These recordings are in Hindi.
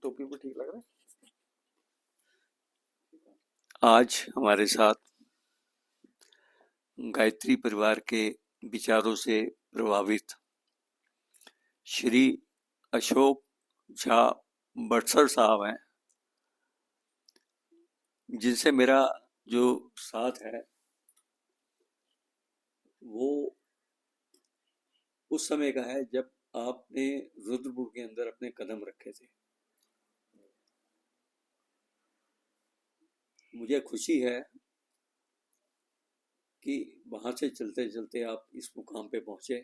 टोपी भी ठीक लग रहा है। आज हमारे साथ गायत्री परिवार के विचारों से प्रभावित श्री अशोक झा बटसर साहब हैं, जिनसे मेरा जो साथ है वो उस समय का है जब आपने रुद्रपुर के अंदर अपने कदम रखे थे। मुझे खुशी है कि वहां से चलते चलते आप इस मुकाम पे पहुंचे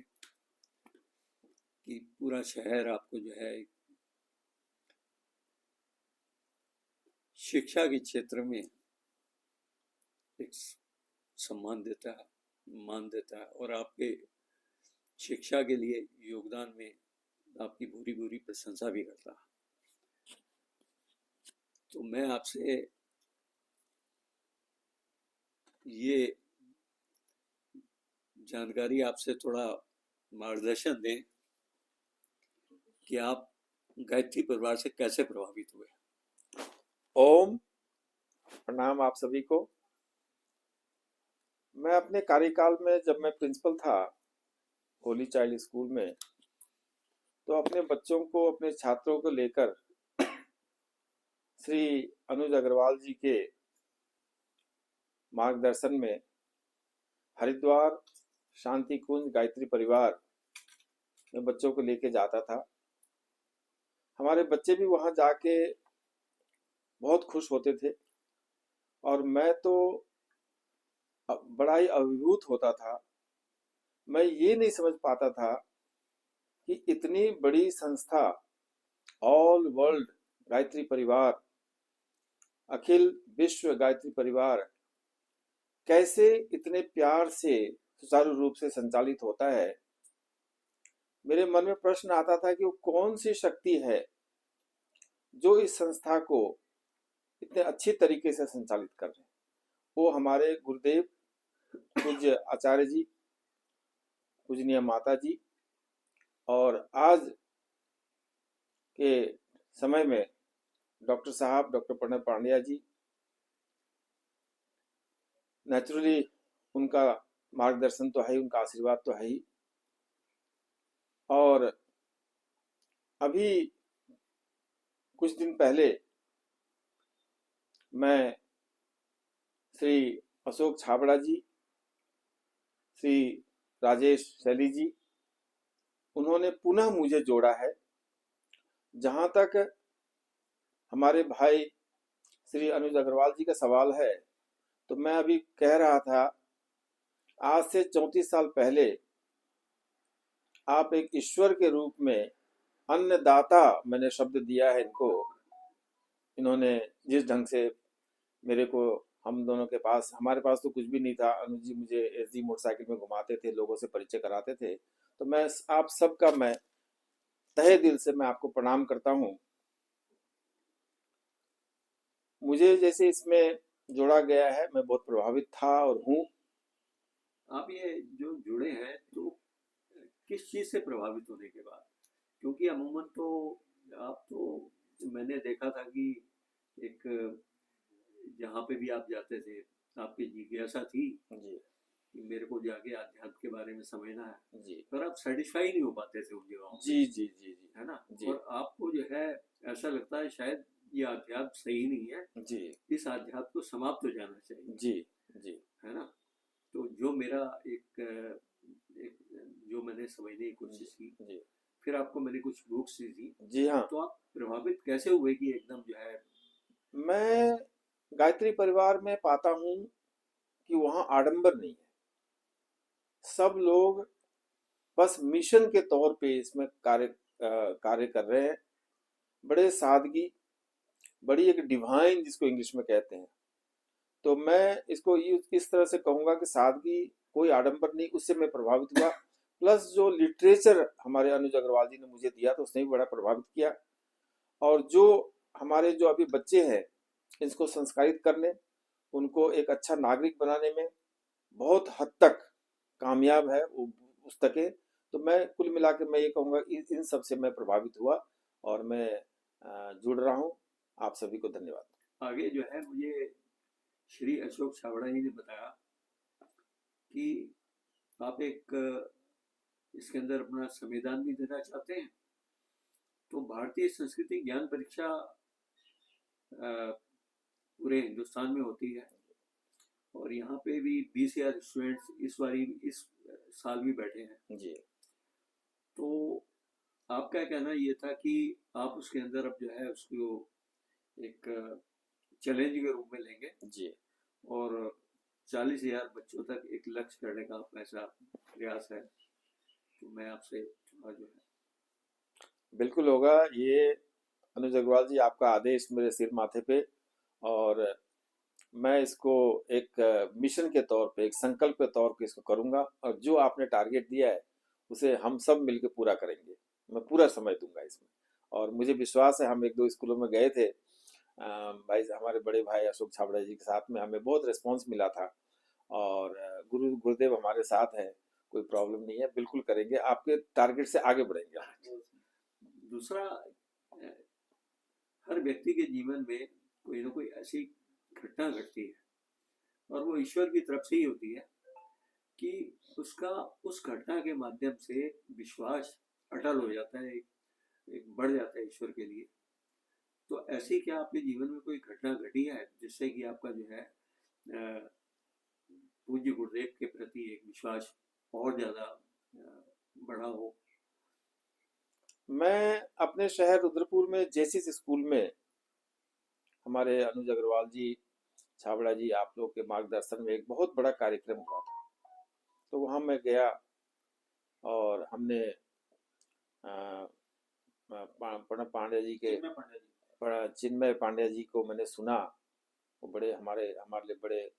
कि पूरा शहर आपको जो है शिक्षा के क्षेत्र में एक सम्मान देता है, मान देता है और आपके शिक्षा के लिए योगदान में आपकी पूरी पूरी प्रशंसा भी करता है। तो मैं आपसे ये जानकारी आपसे थोड़ा मार्गदर्शन दें कि आप गायत्री परिवार से कैसे प्रभावित हुए। ओम प्रणाम आप सभी को। मैं अपने कार्यकाल में जब मैं प्रिंसिपल था होली चाइल्ड स्कूल में, तो अपने बच्चों को, अपने छात्रों को लेकर श्री अनुज अग्रवाल जी के मार्गदर्शन में हरिद्वार शांति कुंज गायत्री परिवार में बच्चों को लेके जाता था। हमारे बच्चे भी वहां जाके बहुत खुश होते थे और मैं तो बड़ा ही अभिभूत होता था। मैं ये नहीं समझ पाता था कि इतनी बड़ी संस्था ऑल वर्ल्ड गायत्री परिवार, अखिल विश्व गायत्री परिवार कैसे इतने प्यार से सुचारू रूप से संचालित होता है। मेरे मन में प्रश्न आता था कि वो कौन सी शक्ति है जो इस संस्था को इतने अच्छी तरीके से संचालित कर रहे हैं। वो हमारे गुरुदेव पूज्य आचार्य जी, पूजनीय माता जी और आज के समय में डॉक्टर साहब, डॉक्टर प्रणय पांड्या जी, नेचुरली उनका मार्गदर्शन तो है ही, उनका आशीर्वाद तो है ही। और अभी कुछ दिन पहले मैं श्री अशोक छाबड़ा जी, श्री राजेश शैली जी, उन्होंने पुनः मुझे जोड़ा है। जहां तक हमारे भाई श्री अनुज अग्रवाल जी का सवाल है, तो मैं अभी कह रहा था, आज से 34 साल पहले आप एक ईश्वर के रूप में अन्नदाता, मैंने शब्द दिया है इनको। इन्होंने जिस ढंग से मेरे को, हम दोनों के पास, हमारे पास तो कुछ भी नहीं था, अनुज जी मुझे एसडी मोटरसाइकिल में घुमाते थे, लोगों से परिचय कराते थे। तो मैं आप सबका, मैं तहे दिल से मैं आपको प्रणाम करता हूँ। मुझे जैसे इसमें जोड़ा गया है, मैं बहुत प्रभावित था और हूँ। आप ये जो जुड़े हैं तो किस चीज से प्रभावित होने के बाद? क्योंकि अमूमन तो आप तो, मैंने देखा था कि एक जहाँ पे भी आप जाते थे आपकी जिज्ञासा थी जी कि मेरे को जाके अध्यात्म के बारे में समझना है, जी पर आप सेटिस्फाई नहीं हो पाते थे उन जगहों पे, जी जी जी जी है ना? जी और आपको जो है ऐसा लगता है शायद ये अध्यात्म सही नहीं है, जी इस अध्यात्म को समाप्त हो जाना चाहिए, जी जी है ना? तो जो मेरा एक जो मैंने समझने की जी कोशिश की, जी फिर आपको मैंने कुछ बुक्स दी थी, जी हाँ। तो आप प्रभावित कैसे हुए कि एकदम जो है? मैं गायत्री परिवार में पाता हूँ कि वहाँ आडंबर नहीं है। सब लोग बस मिशन के तौर पे इसमें कार्य कर रहे हैं। बड़े सादगी, बड़ी एक डिवाइन जिसको इंग्लिश में कहते हैं। तो मैं इसको इस तरह से कहूंगा कि सादगी, कोई आडंबर नहीं, उससे मैं प्रभावित हुआ। प्लस जो लिटरेचर हमारे अनुज अग्रवाल जी ने मुझे दिया, तो उसने भी बड़ा प्रभावित किया। और जो हमारे जो अभी बच्चे हैं, इसको संस्कारित करने, उनको एक अच्छा नागरिक बनाने में बहुत हद तक कामयाब है वो पुस्तकें। तो मैं कुल मिला के मैं ये कहूँगा इन सब से मैं प्रभावित हुआ और मैं जुड़ रहा हूँ। आप सभी को धन्यवाद। आगे जो है मुझे श्री अशोक छाबड़ा जी ने बताया कि आप एक इसके अंदर अपना संविधान भी देना चाहते हैं। तो भारतीय संस्कृति ज्ञान परीक्षा पूरे हिंदुस्तान में होती है और यहाँ पे भी 20,000 स्टूडेंट्स इस साल भी बैठे हैं जी। तो आपका कहना ये था कि आप उसके अंदर अब जो है उसको एक चैलेंज के रूप में लेंगे जी। और 40,000 बच्चों तक एक लक्ष्य करने का आपका ऐसा प्रयास है। तो मैं आपसे थोड़ा जो है बिल्कुल होगा। ये अनुज अग्रवाल जी, आपका आदेश मेरे सिर माथे पे, और मैं इसको एक मिशन के तौर पे, एक संकल्प के तौर पे इसको करूंगा, और जो आपने टारगेट दिया है उसे हम सब मिलकर पूरा करेंगे। मैं पूरा समय दूंगा इसमें, और मुझे विश्वास है, हम एक दो स्कूलों में गए थे भाई, हमारे बड़े भाई अशोक छाबड़ा जी के साथ में, हमें बहुत रिस्पॉन्स मिला था। और गुरुदेव हमारे साथ हैं, कोई प्रॉब्लम नहीं है, बिल्कुल करेंगे, आपके टारगेट से आगे बढ़ेंगे। दूसरा, हर व्यक्ति के जीवन में कोई ना कोई ऐसी घटना घटती है और वो ईश्वर की तरफ से ही होती है कि उसका उस घटना के माध्यम से विश्वास अटल हो जाता है, एक बढ़ जाता है ईश्वर के लिए। तो ऐसी क्या आपके जीवन में कोई घटना घटी है जिससे कि आपका जो है पूज्य गुरुदेव के प्रति एक विश्वास और ज्यादा बढ़ा हो? मैं अपने शहर रुद्रपुर में जेसिस स्कूल में, हमारे अनुज अग्रवाल जी, छाबड़ा जी, आप लोग के मार्गदर्शन में एक बहुत बड़ा कार्यक्रम हुआ था। तो वहाँ मैं गया और हमने प्रणब पांडे जी के, चिन्मय पांडे जी को मैंने सुना। वो बड़े हमारे लिए बड़े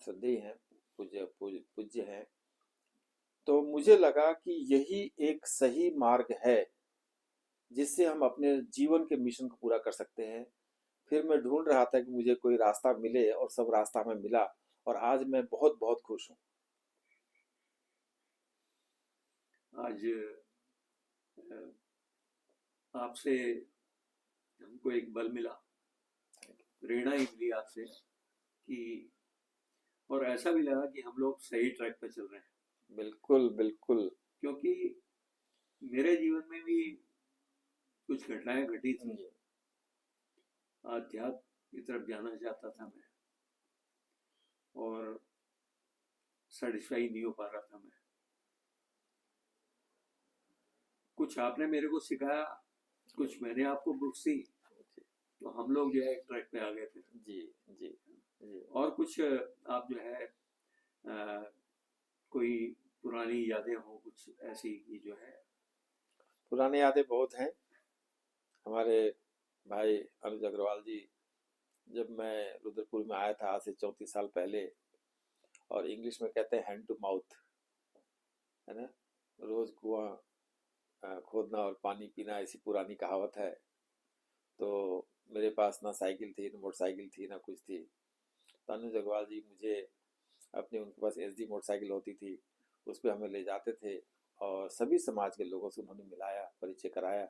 श्रद्धेय हैं, पूज्य हैं। तो मुझे लगा कि यही एक सही मार्ग है जिससे हम अपने जीवन के मिशन को पूरा कर सकते हैं। फिर मैं ढूंढ रहा था कि मुझे कोई रास्ता मिले, और सब रास्ता हमें मिला, और आज मैं बहुत बहुत खुश हूँ। आज आपसे हमको एक बल मिला, प्रेरणा ही मिली आपसे कि, और ऐसा भी लगा कि हम लोग सही ट्रैक पर चल रहे हैं। बिल्कुल बिल्कुल। क्योंकि मेरे जीवन में भी कुछ घटनाएं घटी थी। आध्यात्म की तरफ जाना चाहता था मैं और सेटिस्फाई नहीं हो पा रहा था मैं। कुछ आपने मेरे को सिखाया, कुछ मैंने आपको बुक्स दी, तो हम लोग जो है एक ट्रैक पे आ गए थे। जी जी जी। और कुछ आप जो है कोई पुरानी यादें हो कुछ ऐसी की जो है? पुरानी यादें बहुत हैं। हमारे भाई अनुज अग्रवाल जी, जब मैं रुद्रपुर में आया था आज से 34 साल पहले, और इंग्लिश में कहते हैं हैंड टू माउथ, है ना, रोज कुआं खोदना और पानी पीना, ऐसी पुरानी कहावत है। तो मेरे पास ना साइकिल थी, ना मोटरसाइकिल थी, ना कुछ थी। तो अनुज अग्रवाल जी मुझे अपने, उनके पास एसडी मोटरसाइकिल होती थी, उस पर हमें ले जाते थे, और सभी समाज के लोगों से उन्होंने मिलाया, परिचय कराया।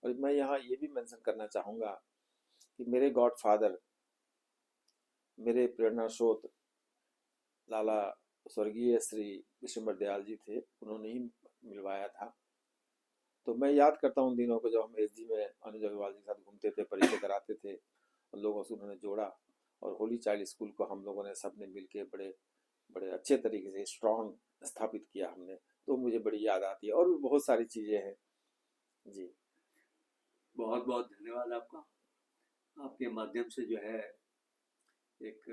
और मैं यहाँ ये भी मेंशन करना चाहूँगा कि मेरे गॉड फादर, मेरे प्रेरणा स्रोत लाला स्वर्गीय श्री विश्वम्बर दयाल जी थे, उन्होंने ही मिलवाया था। तो मैं याद करता हूँ उन दिनों को, जब हम एसडी में अनुज अग्रवाल जी के साथ घूमते थे, परिचय कराते थे, उन लोगों से उन्होंने जोड़ा, और होली चाइल्ड स्कूल को हम लोगों ने सबने मिलके बड़े बड़े अच्छे तरीके से स्ट्रॉन्ग स्थापित किया हमने। तो मुझे बड़ी याद आती है, और भी बहुत सारी चीजें हैं। जी। बहुत बहुत धन्यवाद आपका। आपके माध्यम से जो है एक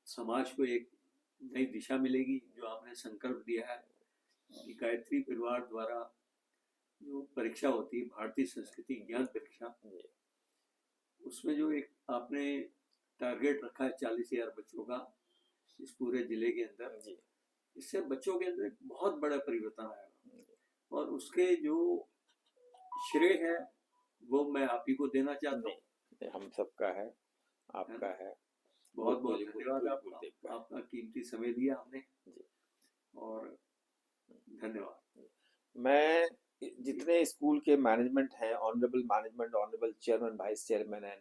समाज को एक नई दिशा मिलेगी। जो आपने संकल्प दिया है कि गायत्री परिवार द्वारा जो परीक्षा होती है, भारतीय संस्कृति ज्ञान परीक्षा, उसमें जो एक आपने टारगेट रखा है 40,000 बच्चों का इस पूरे जिले के अंदर, इससे बच्चों के अंदर बहुत बड़ा परिवर्तन आएगा, और उसके जो श्रेय है वो मैं आप ही को देना चाहता हूँ। हम सबका है, आपका है। बहुत बहुत धन्यवाद आपका, आपका कीमती समय दिया हमने, और धन्यवाद। मैं जितने स्कूल के मैनेजमेंट हैं, honourable management, honourable chairman, vice chairman and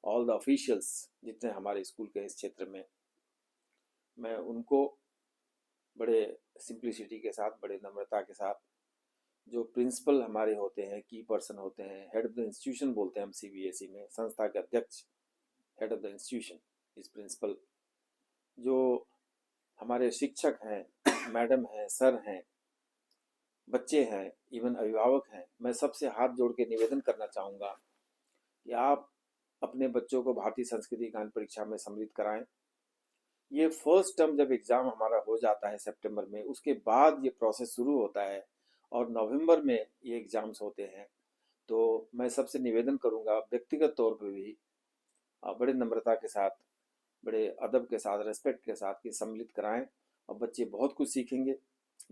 all the officials जितने हमारे स्कूल के इस क्षेत्र में, मैं उनको बड़े सिंप्लिसिटी के साथ, बड़े नम्रता के साथ, जो प्रिंसिपल हमारे होते हैं, की पर्सन होते हैं, हेड ऑफ द इंस्टीट्यूशन बोलते हैं हम सीबीएसई में, संस्था के अध्यक्ष, हेड ऑफ द इंस्टीट्यूशन इस प्रिंसिपल, जो हमारे शिक्षक हैं, मैडम हैं, सर हैं, बच्चे हैं, इवन अभिभावक हैं, मैं सबसे हाथ जोड़ के निवेदन करना चाहूँगा कि आप अपने बच्चों को भारतीय संस्कृति ज्ञान परीक्षा में सम्मिलित कराएं। ये फर्स्ट टर्म जब एग्ज़ाम हमारा हो जाता है सितंबर में, उसके बाद ये प्रोसेस शुरू होता है और नवंबर में ये एग्ज़ाम्स होते हैं। तो मैं सबसे निवेदन करूँगा व्यक्तिगत तौर पे भी, बड़े नम्रता के साथ, बड़े अदब के साथ, रेस्पेक्ट के साथ कि सम्मिलित कराएं और बच्चे बहुत कुछ सीखेंगे।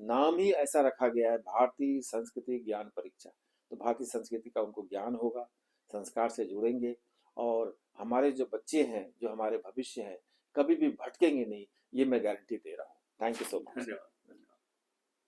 नाम ही ऐसा रखा गया है भारतीय संस्कृति ज्ञान परीक्षा, तो भारतीय संस्कृति का उनको ज्ञान होगा, संस्कार से जुड़ेंगे और हमारे जो बच्चे हैं, जो हमारे भविष्य हैं, कभी भी भटकेंगे नहीं, ये मैं गारंटी दे रहा हूँ। Thank you so much. धन्यवाद।